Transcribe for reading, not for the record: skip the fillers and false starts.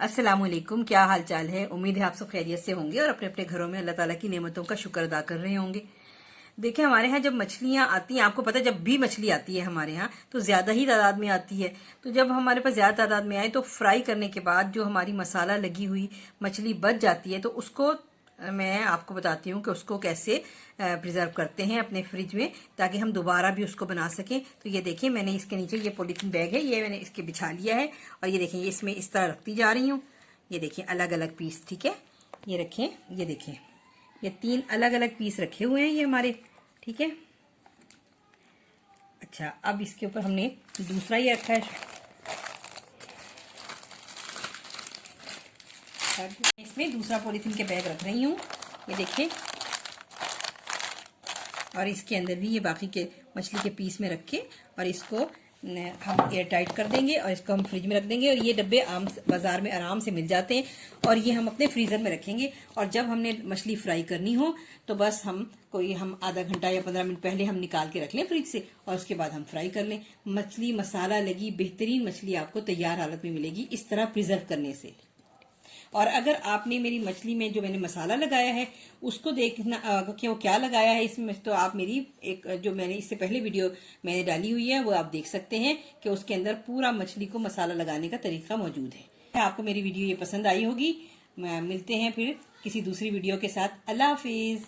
अस्सलामुअलैकुम, क्या हाल चाल है। उम्मीद है आप सब खैरियत से होंगे और अपने अपने घरों में अल्लाह ताला की नेमतों का शुक्र अदा कर रहे होंगे। देखिए, हमारे यहाँ जब मछलियाँ आती हैं, आपको पता है जब भी मछली आती है हमारे यहाँ तो ज़्यादा ही तादाद में आती है। तो जब हमारे पास ज़्यादा तादाद में आए तो फ्राई करने के बाद जो हमारी मसाला लगी हुई मछली बच जाती है तो उसको मैं आपको बताती हूँ कि उसको कैसे प्रिजर्व करते हैं अपने फ्रिज में, ताकि हम दोबारा भी उसको बना सकें। तो ये देखिए, मैंने इसके नीचे ये पॉलीथीन बैग है, ये मैंने इसके बिछा लिया है और ये देखिए, ये इसमें इस तरह रखती जा रही हूँ। ये देखिए अलग अलग पीस, ठीक है, ये रखें, ये देखिए ये 3 अलग अलग पीस रखे हुए हैं ये हमारे, ठीक है। अच्छा, अब इसके ऊपर हमने दूसरा ये रखा है, इसमें दूसरा पॉलीथीन के बैग रख रही हूँ, ये देखिए। और इसके अंदर भी ये बाकी के मछली के पीस में रख के और इसको हम एयर टाइट कर देंगे और इसको हम फ्रिज में रख देंगे। और ये डब्बे आम बाजार में आराम से मिल जाते हैं और ये हम अपने फ्रीजर में रखेंगे। और जब हमने मछली फ्राई करनी हो तो बस हम आधा घंटा या 15 मिनट पहले हम निकाल के रख लें फ्रिज से और उसके बाद हम फ्राई कर लें। मछली मसाला लगी बेहतरीन मछली आपको तैयार हालत में मिलेगी इस तरह प्रिजर्व करने से। और अगर आपने मेरी मछली में जो मैंने मसाला लगाया है उसको देखना कि वो क्या लगाया है इसमें, तो आप मेरी एक जो मैंने इससे पहले वीडियो मैंने डाली हुई है वो आप देख सकते हैं कि उसके अंदर पूरा मछली को मसाला लगाने का तरीका मौजूद है। आपको मेरी वीडियो ये पसंद आई होगी। मिलते हैं फिर किसी दूसरी वीडियो के साथ। अल्लाह हाफिज।